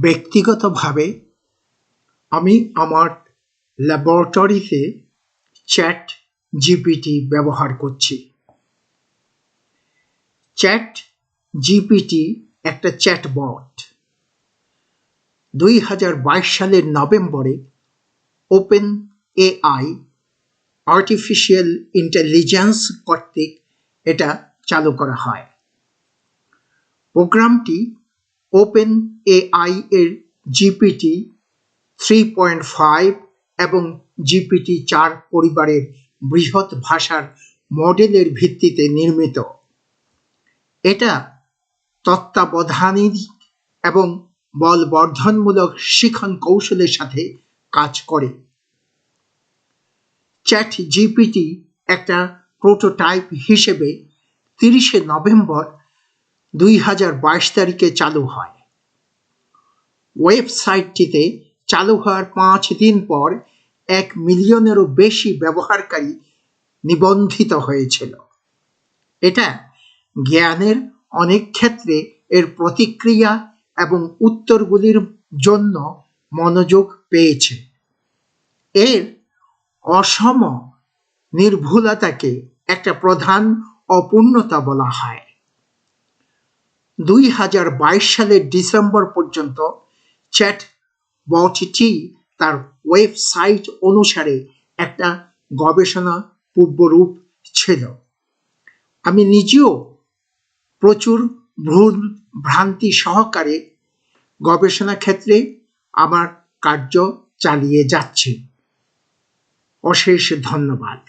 ব্যক্তিগতভাবে আমি আমার ল্যাবরেটরিতে চ্যাট জিপিটি ব্যবহার করছি। চ্যাট জিপিটি একটা চ্যাটবট। 2022 সালের নভেম্বরে ওপেন এআই আর্টিফিশিয়াল ইন্টেলিজেন্স কর্তৃক এটা চালু করা হয়। প্রোগ্রামটি ওপেন এআই এর জিপিটি 3.5 এবং জিপিটি 4 পরিবারের বৃহৎ ভাষার মডেলের ভিত্তিতে নির্মিত। এটা তত্ত্বাবধানিক এবং বলবর্ধনমূলক শিখন কৌশলের সাথে কাজ করে। চ্যাট জিপিটি একটা প্রোটোটাইপ হিসেবে 30শে নভেম্বর 2022 তারিখে চালু হয়। ওয়েবসাইটটিতে চালু হওয়ার 5 দিন পর 1 মিলিয়নেরও বেশি ব্যবহারকারী নিবন্ধিত হয়েছিল। এটা জ্ঞানের অনেক ক্ষেত্রে এর প্রতিক্রিয়া এবং উত্তরগুলির জন্য মনোযোগ পেয়েছে। এর অসম নির্ভুলতাকে একটা প্রধান অপূর্ণতা বলা হয়। 2022 সালের ডিসেম্বর পর্যন্ত চ্যাট বটটি তার ওয়েবসাইট অনুসারে একটা গবেষণা পূর্বরূপ ছিল। আমি নিজেও প্রচুর ভুল ভ্রান্তি সহকারে গবেষণা ক্ষেত্রে আমার কার্য চালিয়ে যাচ্ছি। অশেষ ধন্যবাদ।